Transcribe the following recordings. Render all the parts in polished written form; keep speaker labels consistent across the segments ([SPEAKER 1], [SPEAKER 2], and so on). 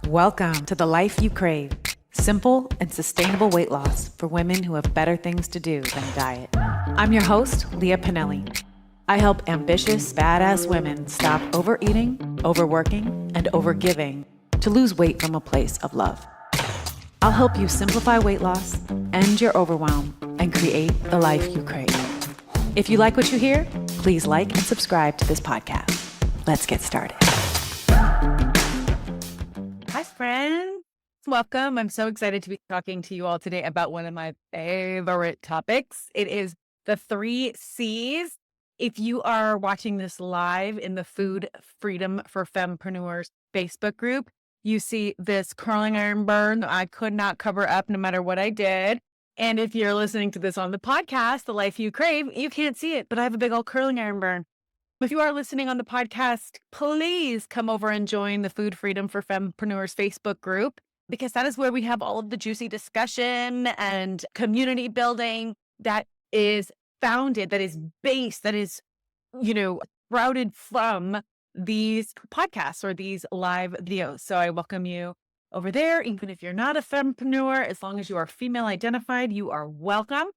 [SPEAKER 1] Welcome to the life you crave. Simple and sustainable weight loss for women who have better things to do than diet. I'm your host, Leah Pinelli. I help ambitious, badass women stop overeating, overworking, and overgiving to lose weight from a place of love. I'll help you simplify weight loss, end your overwhelm, and create the life you crave. If you like what you hear, please like and subscribe to this podcast. Let's get started. Hi, friends. Welcome. I'm so excited to be talking to you all today about one of my favorite topics. It is the 3 C's. If you are watching this live in the Food Freedom for Fempreneurs Facebook group, you see this curling iron burn I could not cover up no matter what I did. And if you're listening to this on the podcast, The Life You Crave, you can't see it, but I have a big old curling iron burn. If you are listening on the podcast, please come over and join the Food Freedom for Fempreneurs Facebook group, because that is where we have all of the juicy discussion and community building that is founded, that is based, that is, sprouted from these podcasts or these live videos. So I welcome you over there. Even if you're not a fempreneur, as long as you are female identified, you are welcome.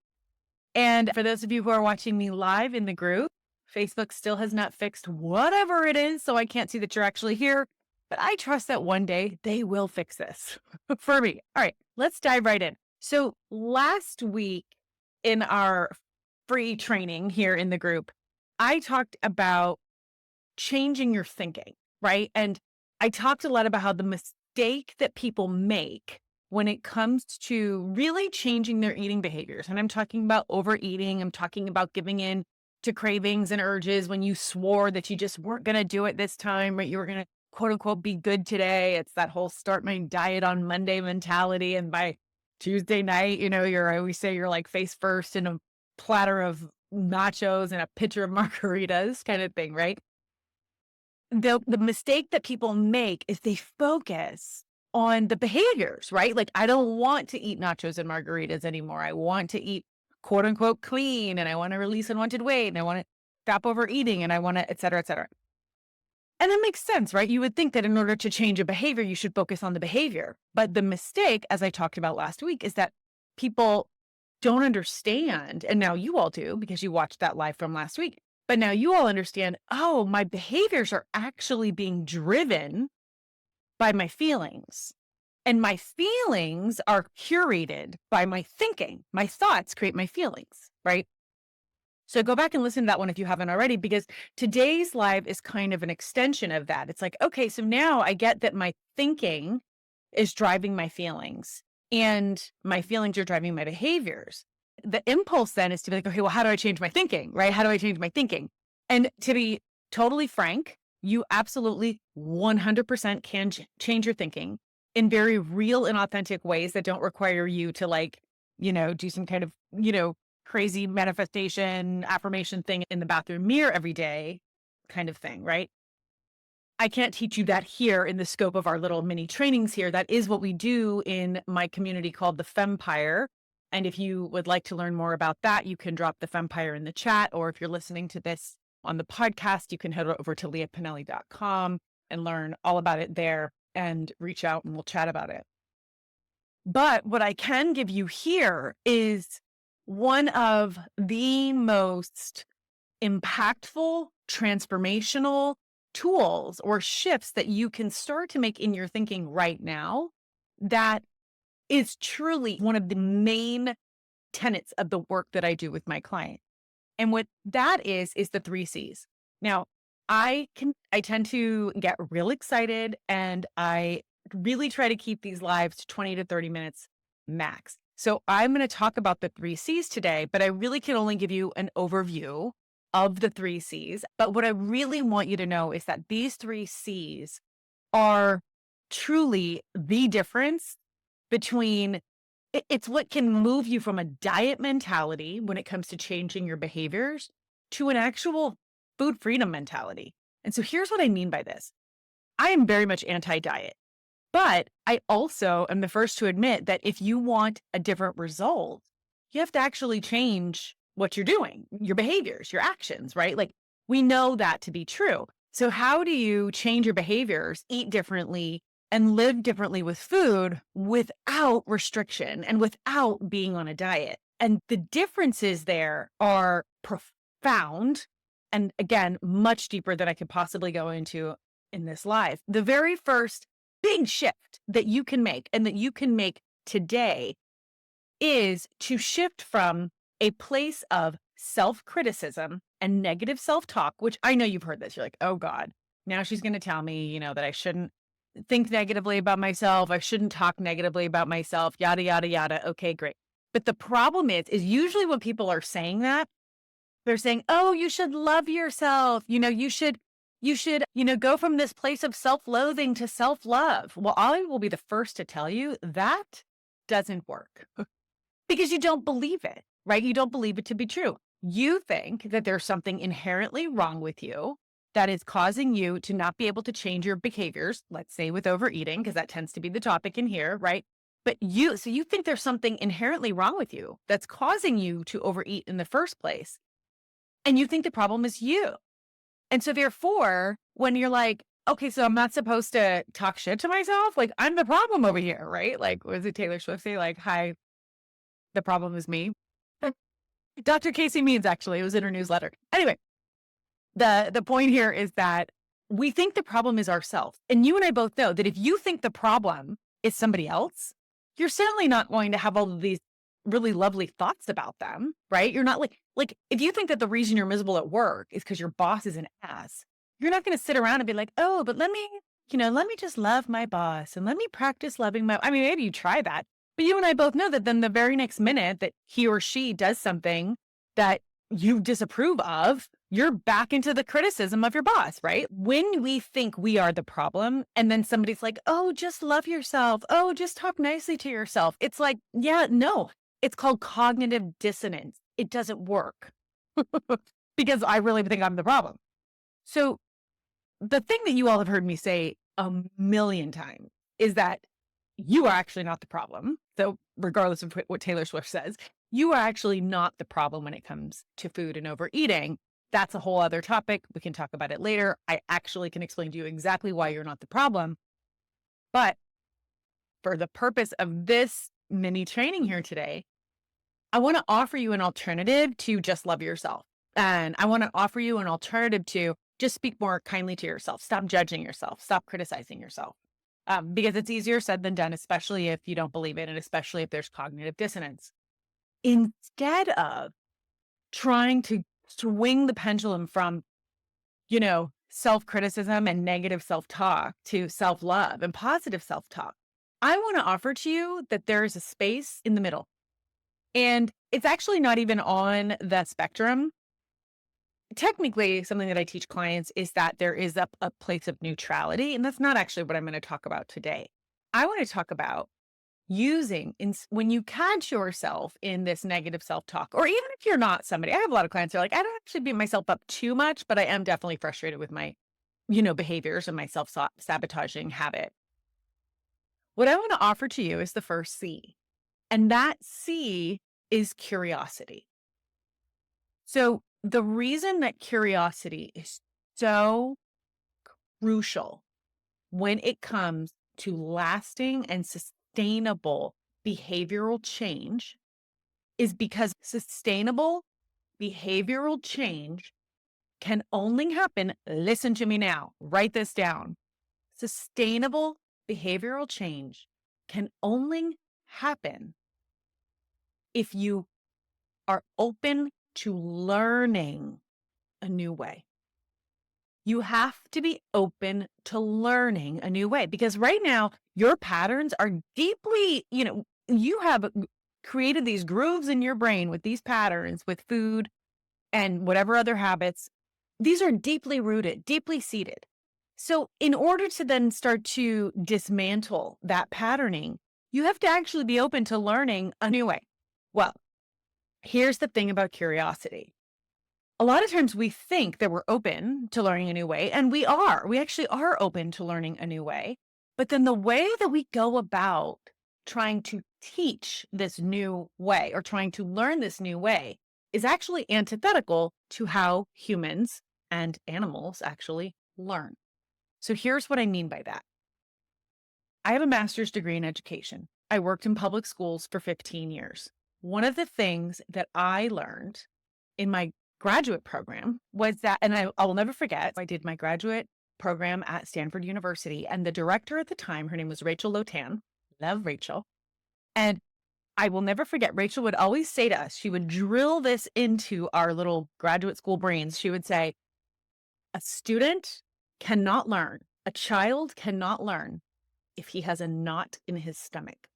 [SPEAKER 1] And for those of you who are watching me live in the group, Facebook still has not fixed whatever it is, so I can't see that you're actually here. But I trust that one day they will fix this for me. All right, let's dive right in. So last week in our free training here in the group, I talked about changing your thinking, right? And I talked a lot about how the mistake that people make when it comes to really changing their eating behaviors. And I'm talking about overeating. I'm talking about giving in to cravings and urges when you swore that you just weren't going to do it this time, right? You were going to quote unquote be good today. It's that whole start my diet on Monday mentality. And by Tuesday night, I always say you're like face first in a platter of nachos and a pitcher of margaritas kind of thing, right? The mistake that people make is they focus on the behaviors, right? Like, I don't want to eat nachos and margaritas anymore. I want to eat quote unquote clean, and I want to release unwanted weight, and I want to stop overeating, and I want to, et cetera, et cetera. And that makes sense, right? You would think that in order to change a behavior, you should focus on the behavior. But the mistake, as I talked about last week, is that people don't understand. And now you all do, because you watched that live from last week. But now you all understand, oh, my behaviors are actually being driven by my feelings. And my feelings are curated by my thinking. My thoughts create my feelings, right? So go back and listen to that one if you haven't already, because today's live is kind of an extension of that. It's like, okay, so now I get that my thinking is driving my feelings, and my feelings are driving my behaviors. The impulse then is to be like, okay, well, how do I change my thinking, right? How do I change my thinking? And to be totally frank, you absolutely 100% can change your thinking in very real and authentic ways that don't require you to do some kind of, crazy manifestation, affirmation thing in the bathroom mirror every day kind of thing, right? I can't teach you that here in the scope of our little mini trainings here. That is what we do in my community called the Fempire. And if you would like to learn more about that, you can drop the Fempire in the chat, or if you're listening to this on the podcast, you can head over to leahpinelli.com and learn all about it there and reach out and we'll chat about it. But what I can give you here is one of the most impactful, transformational tools or shifts that you can start to make in your thinking right now that is truly one of the main tenets of the work that I do with my client. And what that is the 3 C's. Now, I tend to get real excited, and I really try to keep these lives to 20 to 30 minutes max. So I'm going to talk about the 3 C's today, but I really can only give you an overview of the 3 C's. But what I really want you to know is that these 3 C's are truly the difference between it's what can move you from a diet mentality when it comes to changing your behaviors to an actual food freedom mentality. And so here's what I mean by this. I am very much anti-diet, but I also am the first to admit that if you want a different result, you have to actually change what you're doing, your behaviors, your actions, right? Like, we know that to be true. So how do you change your behaviors, eat differently, and live differently with food without restriction and without being on a diet. And the differences there are profound. And again, much deeper than I could possibly go into in this live. The very first big shift that you can make and that you can make today is to shift from a place of self-criticism and negative self-talk, which I know you've heard this. You're like, oh God, now she's going to tell me, that I shouldn't think negatively about myself. I shouldn't talk negatively about myself, yada, yada, yada. Okay, great. But the problem is usually when people are saying that, they're saying, oh, you should love yourself. You should go from this place of self-loathing to self-love. Well, I will be the first to tell you that doesn't work because you don't believe it, right? You don't believe it to be true. You think that there's something inherently wrong with you that is causing you to not be able to change your behaviors, let's say with overeating, because that tends to be the topic in here, right? But you think there's something inherently wrong with you that's causing you to overeat in the first place. And you think the problem is you. And so therefore, when you're like, okay, so I'm not supposed to talk shit to myself, like I'm the problem over here, right? Like, was it Taylor Swift say like, hi, the problem is me? Dr. Casey Means, actually, it was in her newsletter. Anyway, the point here is that we think the problem is ourselves. And you and I both know that if you think the problem is somebody else, you're certainly not going to have all of these really lovely thoughts about them, right? You're not like if you think that the reason you're miserable at work is because your boss is an ass, you're not going to sit around and be like, oh, but let me just love my boss and let me practice loving I mean, maybe you try that, but you and I both know that then the very next minute that he or she does something that you disapprove of, you're back into the criticism of your boss, right? When we think we are the problem and then somebody's like, oh, just love yourself. Oh, just talk nicely to yourself. It's like, yeah, no, it's called cognitive dissonance. It doesn't work because I really think I'm the problem. So the thing that you all have heard me say a million times is that you are actually not the problem. So regardless of what Taylor Swift says, you are actually not the problem when it comes to food and overeating. That's a whole other topic. We can talk about it later. I actually can explain to you exactly why you're not the problem. But for the purpose of this mini training here today, I want to offer you an alternative to just love yourself. And I want to offer you an alternative to just speak more kindly to yourself. Stop judging yourself. Stop criticizing yourself. Because it's easier said than done, especially if you don't believe it, and especially if there's cognitive dissonance. Instead of trying to swing the pendulum from, self-criticism and negative self-talk to self-love and positive self-talk, I want to offer to you that there is a space in the middle. And it's actually not even on the spectrum. Technically, something that I teach clients is that there is a place of neutrality, and that's not actually what I'm going to talk about today. I want to talk about using when you catch yourself in this negative self-talk, or even if you're not somebody. I have a lot of clients who are like, I don't actually beat myself up too much, but I am definitely frustrated with my, behaviors and my self-sabotaging habit. What I want to offer to you is the first C, and that C is curiosity. So the reason that curiosity is so crucial when it comes to lasting and sustainable behavioral change is because sustainable behavioral change can only happen. Listen to me now, write this down. Sustainable behavioral change can only happen if you are open to learning a new way. You have to be open to learning a new way because right now your patterns are deeply, you have created these grooves in your brain with these patterns with food and whatever other habits. These are deeply rooted, deeply seated. So in order to then start to dismantle that patterning, you have to actually be open to learning a new way. Well, here's the thing about curiosity. A lot of times we think that we're open to learning a new way, and we are. We actually are open to learning a new way. But then the way that we go about trying to teach this new way or trying to learn this new way is actually antithetical to how humans and animals actually learn. So here's what I mean by that. I have a master's degree in education. I worked in public schools for 15 years. One of the things that I learned in my graduate program was that, and I will never forget, I did my graduate program at Stanford University, and the director at the time, her name was Rachel Lotan. Love Rachel. And I will never forget, Rachel would always say to us, she would drill this into our little graduate school brains. She would say, a student cannot learn, a child cannot learn if he has a knot in his stomach.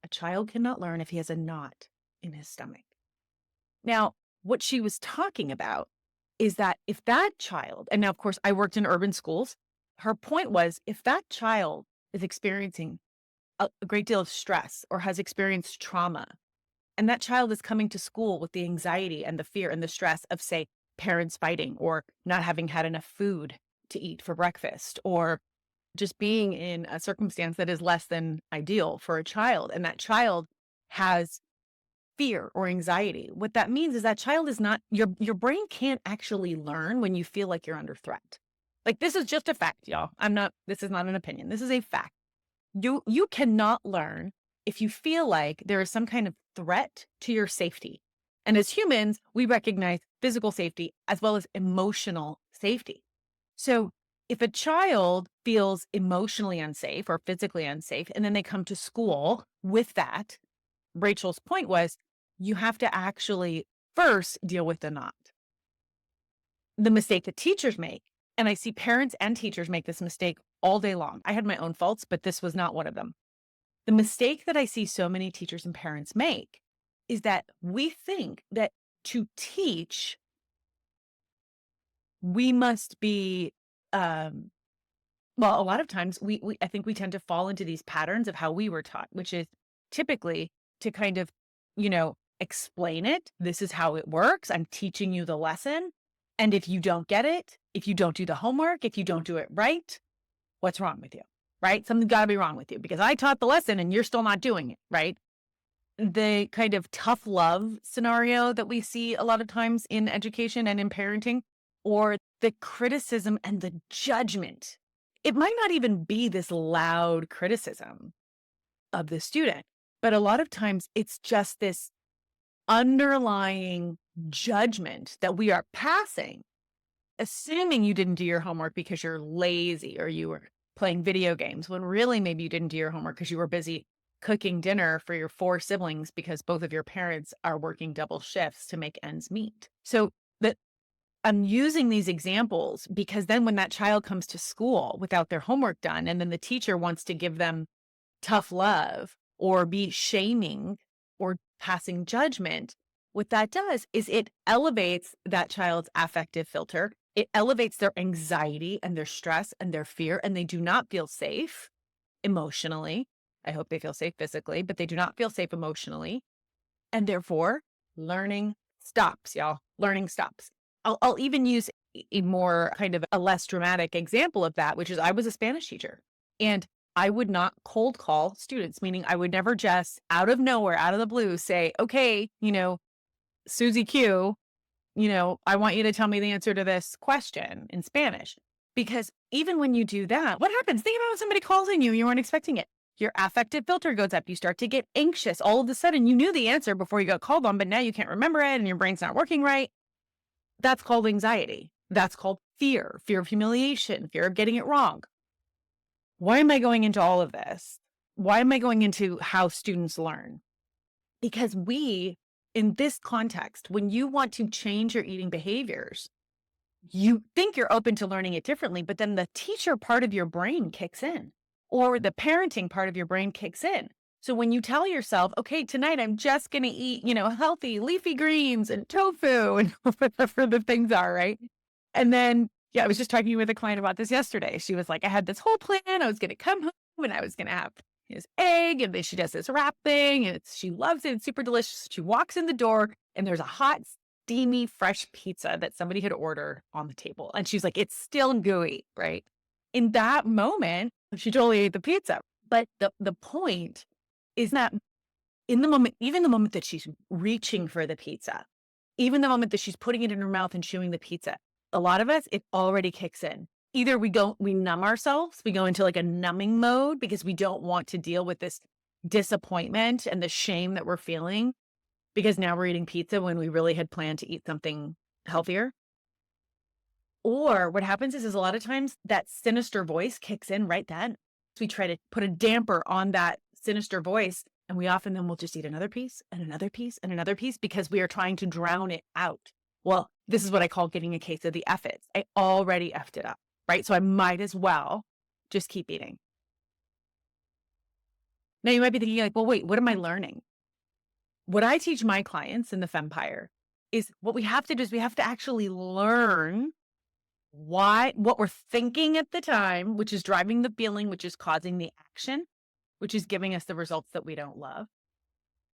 [SPEAKER 1] A child cannot learn if he has a knot in his stomach. Now, what she was talking about is that if that child, and now, of course, I worked in urban schools, her point was if that child is experiencing a great deal of stress or has experienced trauma, and that child is coming to school with the anxiety and the fear and the stress of, say, parents fighting or not having had enough food to eat for breakfast, or just being in a circumstance that is less than ideal for a child, and that child has fear or anxiety, what that means is that child is not, your brain can't actually learn when you feel like you're under threat. Like, this is just a fact, y'all. This is not an opinion. This is a fact. You cannot learn if you feel like there is some kind of threat to your safety. And as humans, we recognize physical safety as well as emotional safety. So if a child feels emotionally unsafe or physically unsafe, and then they come to school with that, Rachel's point was, you have to actually first deal with the knot. The mistake that teachers make, and I see parents and teachers make this mistake all day long. I had my own faults, but this was not one of them. The mistake that I see so many teachers and parents make is that we think that to teach, we must be, well, a lot of times I think we tend to fall into these patterns of how we were taught, which is typically to kind of, explain it. This is how it works. I'm teaching you the lesson. And if you don't get it, if you don't do the homework, if you don't do it right, what's wrong with you, right? Something's got to be wrong with you because I taught the lesson and you're still not doing it, right? The kind of tough love scenario that we see a lot of times in education and in parenting, or the criticism and the judgment. It might not even be this loud criticism of the student, but a lot of times it's just this underlying judgment that we are passing, assuming you didn't do your homework because you're lazy or you were playing video games, when really maybe you didn't do your homework because you were busy cooking dinner for your 4 siblings because both of your parents are working double shifts to make ends meet. So that I'm using these examples because then when that child comes to school without their homework done, and then the teacher wants to give them tough love or be shaming or passing judgment, what that does is it elevates that child's affective filter. It elevates their anxiety and their stress and their fear, and they do not feel safe emotionally. I hope they feel safe physically, but they do not feel safe emotionally. And therefore, learning stops, y'all. Learning stops. I'll even use a more kind of a less dramatic example of that, which is I was a Spanish teacher, and I would not cold call students, meaning I would never just out of nowhere, out of the blue say, okay, Susie Q, I want you to tell me the answer to this question in Spanish. Because even when you do that, what happens? Think about when somebody calls on you, you weren't expecting it. Your affective filter goes up. You start to get anxious. All of a sudden, you knew the answer before you got called on, but now you can't remember it and your brain's not working right. That's called anxiety. That's called fear of humiliation, fear of getting it wrong. Why am I going into all of this? Why am I going into how students learn? Because in this context, when you want to change your eating behaviors, you think you're open to learning it differently, but then the teacher part of your brain kicks in, or the parenting part of your brain kicks in. So when you tell yourself, okay, tonight I'm just going to eat, healthy leafy greens and tofu and whatever the things are, right? And then, I was just talking with a client about this yesterday. She was like, I had this whole plan. I was going to come home and I was going to have his egg, and then she does this wrap thing, and she loves it. It's super delicious. She walks in the door and there's a hot, steamy, fresh pizza that somebody had ordered on the table. And she's like, it's still gooey, right? In that moment, she totally ate the pizza. But the point is that in the moment, even the moment that she's reaching for the pizza, even the moment that she's putting it in her mouth and chewing the pizza, a lot of us, it already kicks in. Either we numb ourselves, we go into like a numbing mode because we don't want to deal with this disappointment and the shame that we're feeling because now we're eating pizza when we really had planned to eat something healthier. Or what happens is a lot of times that sinister voice kicks in right then. So we try to put a damper on that sinister voice, and we often then will just eat another piece and another piece and another piece because we are trying to drown it out. Well, this is what I call getting a case of the F-its. I already effed it up, right? So I might as well just keep eating. Now you might be thinking like, well, wait, what am I learning? What I teach my clients in the Fempire is what we have to do is we have to actually learn what we're thinking at the time, which is driving the feeling, which is causing the action, which is giving us the results that we don't love.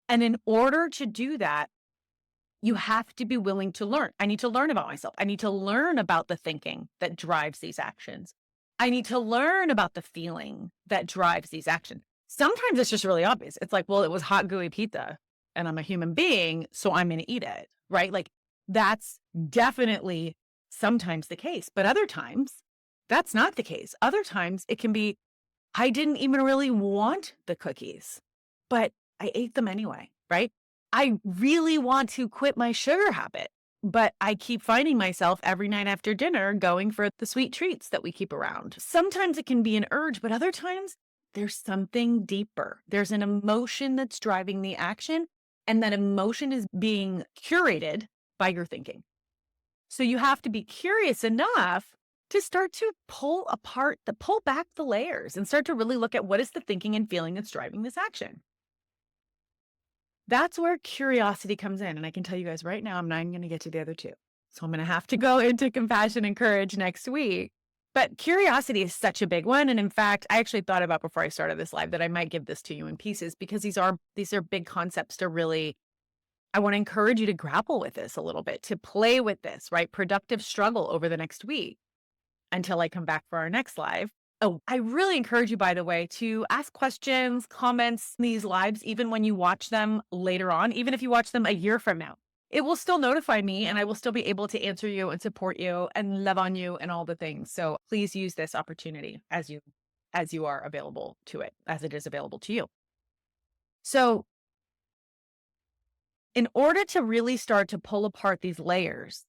[SPEAKER 1] And in order to do that, you have to be willing to learn. I need to learn about myself. I need to learn about the thinking that drives these actions. I need to learn about the feeling that drives these actions. Sometimes it's just really obvious. It's like, well, it was hot, gooey pizza and I'm a human being, so I'm going to eat it, right? Like that's definitely sometimes the case, but other times that's not the case. Other times it can be, I didn't even really want the cookies, but I ate them anyway, right? I really want to quit my sugar habit, but I keep finding myself every night after dinner going for the sweet treats that we keep around. Sometimes it can be an urge, but other times there's something deeper. There's an emotion that's driving the action, and that emotion is being curated by your thinking. So you have to be curious enough to start to pull back the layers and start to really look at what is the thinking and feeling that's driving this action. That's where curiosity comes in. And I can tell you guys right now, I'm not even going to get to the other two. So I'm going to have to go into compassion and courage next week. But curiosity is such a big one. And in fact, I actually thought about before I started this live that I might give this to you in pieces because these are big concepts to really, I want to encourage you to grapple with this a little bit, to play with this, right? Productive struggle over the next week until I come back for our next live. Oh, I really encourage you, by the way, to ask questions, comments in these lives, even when you watch them later on, even if you watch them a year from now. It will still notify me and I will still be able to answer you and support you and love on you and all the things. So please use this opportunity as you are available to it, as it is available to you. So in order to really start to pull apart these layers,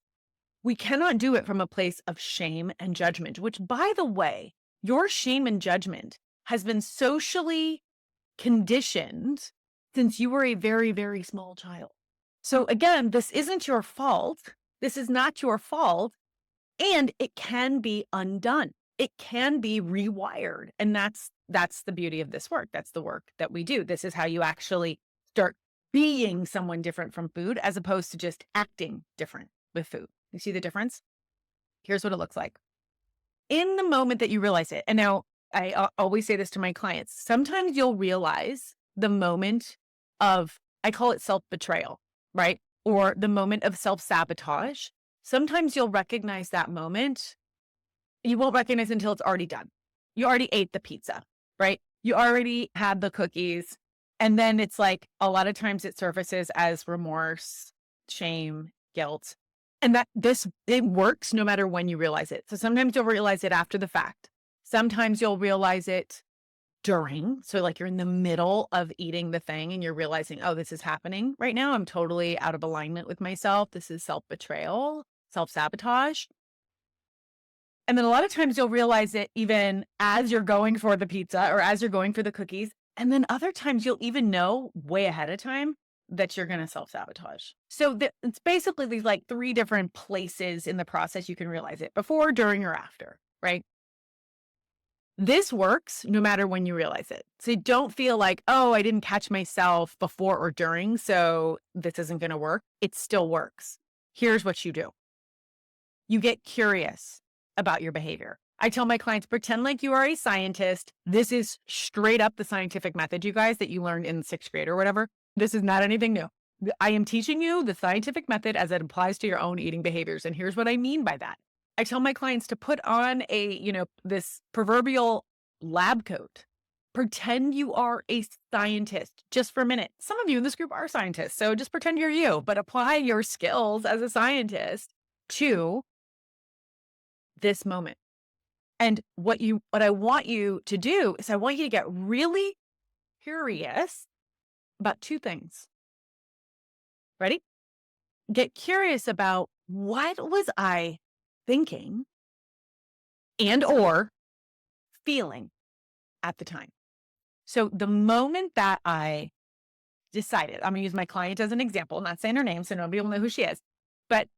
[SPEAKER 1] we cannot do it from a place of shame and judgment, which, by the way, your shame and judgment has been socially conditioned since you were a very, very small child. So again, this isn't your fault. This is not your fault. And it can be undone. It can be rewired. And that's the beauty of this work. That's the work that we do. This is how you actually start being someone different from food as opposed to just acting different with food. You see the difference? Here's what it looks like. In the moment that you realize it, and now I always say this to my clients, sometimes you'll realize the moment of, I call it self-betrayal, right? Or the moment of self-sabotage. Sometimes you'll recognize that moment. You won't recognize it until it's already done. You already ate the pizza, right? You already had the cookies. And then it's like, a lot of times it surfaces as remorse, shame, guilt. And it works no matter when you realize it. So sometimes you'll realize it after the fact. Sometimes you'll realize it during. So like you're in the middle of eating the thing and you're realizing, oh, this is happening right now. I'm totally out of alignment with myself. This is self-betrayal, self-sabotage. And then a lot of times you'll realize it even as you're going for the pizza or as you're going for the cookies. And then other times you'll even know way ahead of time that you're going to self-sabotage. So it's basically these like 3 different places in the process you can realize it: before, during, or after, right? This works no matter when you realize it. So don't feel like, oh, I didn't catch myself before or during, so this isn't going to work. It still works. Here's what you do. You get curious about your behavior. I tell my clients, pretend like you are a scientist. This is straight up the scientific method, you guys, that you learned in 6th grade or whatever. This is not anything new. I am teaching you the scientific method as it applies to your own eating behaviors. And here's what I mean by that. I tell my clients to put on this proverbial lab coat. Pretend you are a scientist just for a minute. Some of you in this group are scientists, so just pretend you're you, but apply your skills as a scientist to this moment. And what I want you to do is I want you to get really curious about two things. Ready? Get curious about what was I thinking and or feeling at the time. So the moment that I decided, I'm going to use my client as an example, not saying her name so nobody will know who she is, but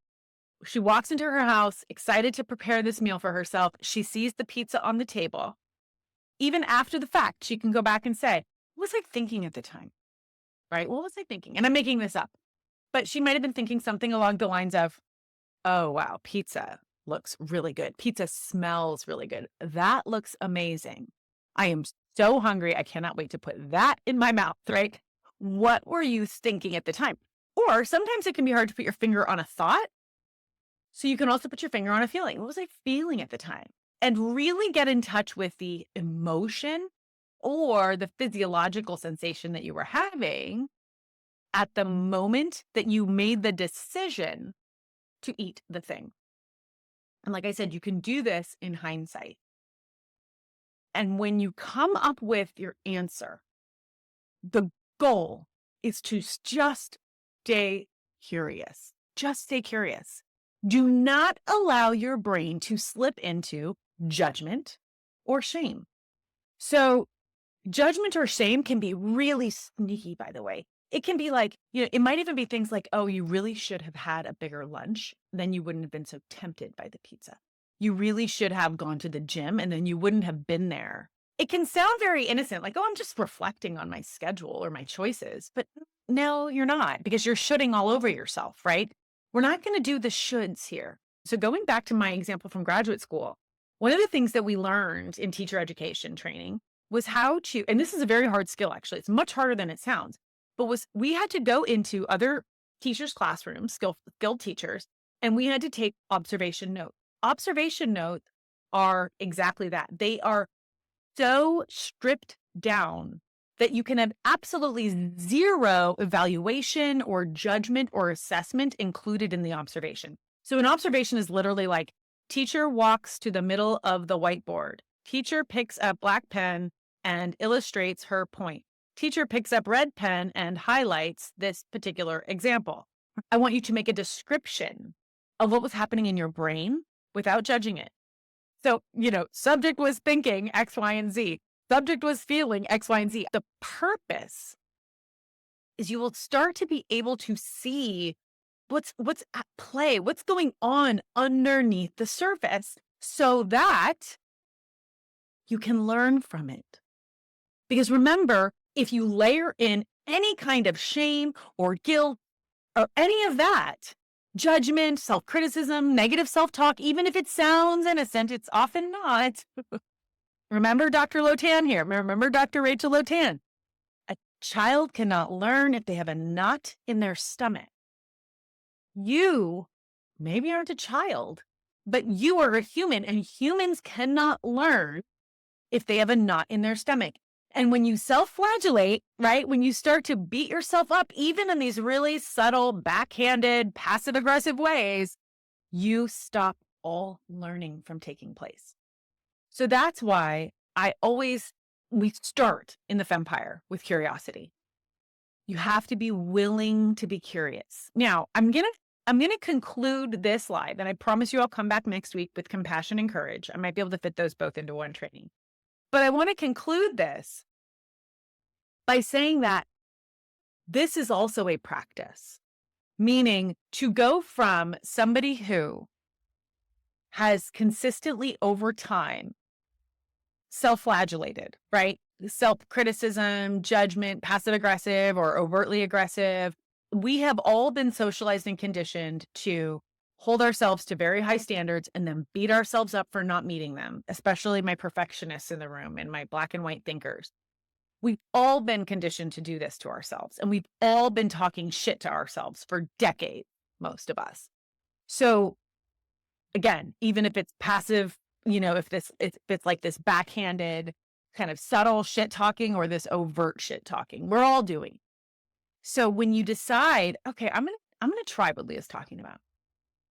[SPEAKER 1] she walks into her house excited to prepare this meal for herself. She sees the pizza on the table. Even after the fact, she can go back and say, what was I thinking at the time? Right? What was I thinking? And I'm making this up, but she might have been thinking something along the lines of, oh, wow, pizza looks really good. Pizza smells really good. That looks amazing. I am so hungry. I cannot wait to put that in my mouth, right? What were you thinking at the time? Or sometimes it can be hard to put your finger on a thought. So you can also put your finger on a feeling. What was I feeling at the time? And really get in touch with the emotion or the physiological sensation that you were having at the moment that you made the decision to eat the thing. And like I said, you can do this in hindsight. And when you come up with your answer, the goal is to just stay curious. Just stay curious. Do not allow your brain to slip into judgment or shame. So judgment or shame can be really sneaky, by the way. It can be like, it might even be things like, oh, you really should have had a bigger lunch. Then you wouldn't have been so tempted by the pizza. You really should have gone to the gym and then you wouldn't have been there. It can sound very innocent, like, oh, I'm just reflecting on my schedule or my choices. But no, you're not, because you're shoulding all over yourself, right? We're not going to do the shoulds here. So going back to my example from graduate school, one of the things that we learned in teacher education training was how to, and this is a very hard skill, actually. It's much harder than it sounds, but we had to go into other teachers' classrooms, skilled teachers, and we had to take observation notes. Observation notes are exactly that. They are so stripped down that you can have absolutely zero evaluation or judgment or assessment included in the observation. So an observation is literally like, teacher walks to the middle of the whiteboard. Teacher picks up black pen and illustrates her point. Teacher picks up red pen and highlights this particular example. I want you to make a description of what was happening in your brain without judging it. So, subject was thinking X, Y, and Z. Subject was feeling X, Y, and Z. The purpose is you will start to be able to see what's at play, what's going on underneath the surface so that you can learn from it. Because remember, if you layer in any kind of shame or guilt or any of that, judgment, self-criticism, negative self-talk, even if it sounds innocent, it's often not. Remember Dr. Lotan here. Remember Dr. Rachel Lotan. A child cannot learn if they have a knot in their stomach. You maybe aren't a child, but you are a human, and humans cannot learn if they have a knot in their stomach. And when you self-flagellate, right, when you start to beat yourself up, even in these really subtle, backhanded, passive-aggressive ways, you stop all learning from taking place. So that's why we start in the Fempire with curiosity. You have to be willing to be curious. Now, I'm gonna conclude this live, and I promise you I'll come back next week with compassion and courage. I might be able to fit those both into one training. But I want to conclude this by saying that this is also a practice, meaning to go from somebody who has consistently over time self-flagellated, right? Self-criticism, judgment, passive-aggressive or overtly aggressive. We have all been socialized and conditioned to hold ourselves to very high standards and then beat ourselves up for not meeting them, especially my perfectionists in the room and my black and white thinkers. We've all been conditioned to do this to ourselves, and we've all been talking shit to ourselves for decades, most of us. So again, even if it's passive, if it's like this backhanded kind of subtle shit talking or this overt shit talking, we're all doing. So when you decide, okay, I'm going to try what Leah's talking about.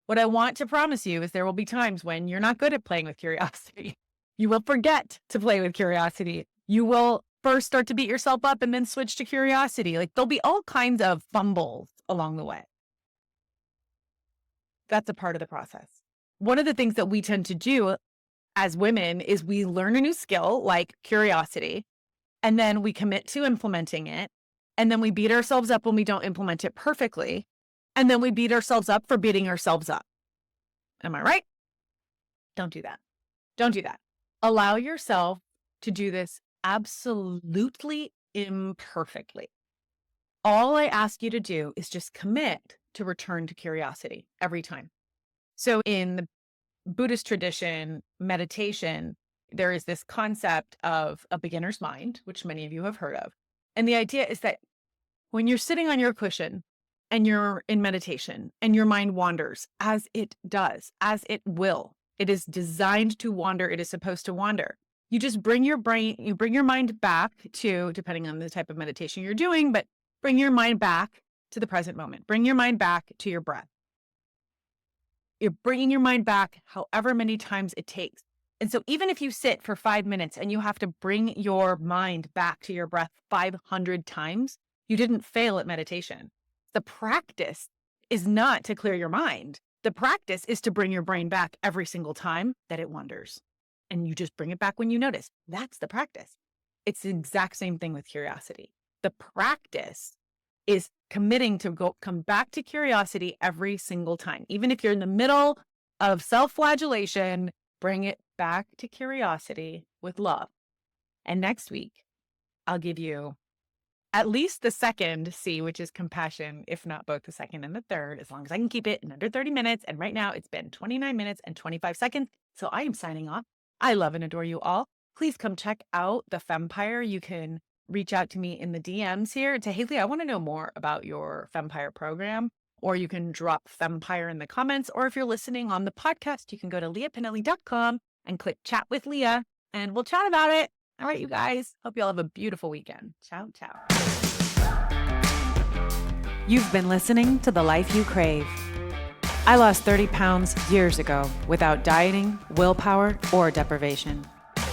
[SPEAKER 1] What I want to promise you is there will be times when you're not good at playing with curiosity. You will forget to play with curiosity. You will first start to beat yourself up and then switch to curiosity. Like there'll be all kinds of fumbles along the way. That's a part of the process. One of the things that we tend to do as women is we learn a new skill like curiosity, and then we commit to implementing it. And then we beat ourselves up when we don't implement it perfectly. And then we beat ourselves up for beating ourselves up. Am I right? Don't do that. Don't do that. Allow yourself to do this absolutely imperfectly. All I ask you to do is just commit to return to curiosity every time. So in the Buddhist tradition, meditation, there is this concept of a beginner's mind, which many of you have heard of. And the idea is that when you're sitting on your cushion and you're in meditation and your mind wanders, as it does, as it will, it is designed to wander. It is supposed to wander. You just bring your mind back to, depending on the type of meditation you're doing, but bring your mind back to the present moment. Bring your mind back to your breath. You're bringing your mind back however many times it takes. And so even if you sit for 5 minutes and you have to bring your mind back to your breath 500 times, you didn't fail at meditation. The practice is not to clear your mind. The practice is to bring your brain back every single time that it wanders. And you just bring it back when you notice. That's the practice. It's the exact same thing with curiosity. The practice is committing to come back to curiosity every single time. Even if you're in the middle of self-flagellation, bring it back to curiosity with love. And next week, I'll give you at least the second C, which is compassion, if not both the second and the third, as long as I can keep it in under 30 minutes. And right now it's been 29 minutes and 25 seconds. So I am signing off. I love and adore you all. Please come check out the Fempire. You can reach out to me in the DMs here and say, Haley, I want to know more about your Fempire program. Or you can drop Fempire in the comments. Or if you're listening on the podcast, you can go to leahpinelli.com and click chat with Leah and we'll chat about it. All right, you guys. Hope you all have a beautiful weekend. Ciao, ciao. You've been listening to The Life You Crave. I lost 30 pounds years ago without dieting, willpower, or deprivation.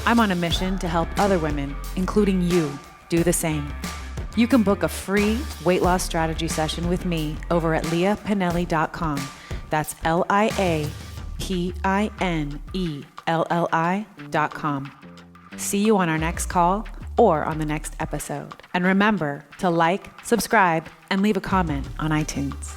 [SPEAKER 1] I'm on a mission to help other women, including you, do the same. You can book a free weight loss strategy session with me over at leahpinelli.com. That's LIAPINELLI.com. See you on our next call or on the next episode. And remember to like, subscribe, and leave a comment on iTunes.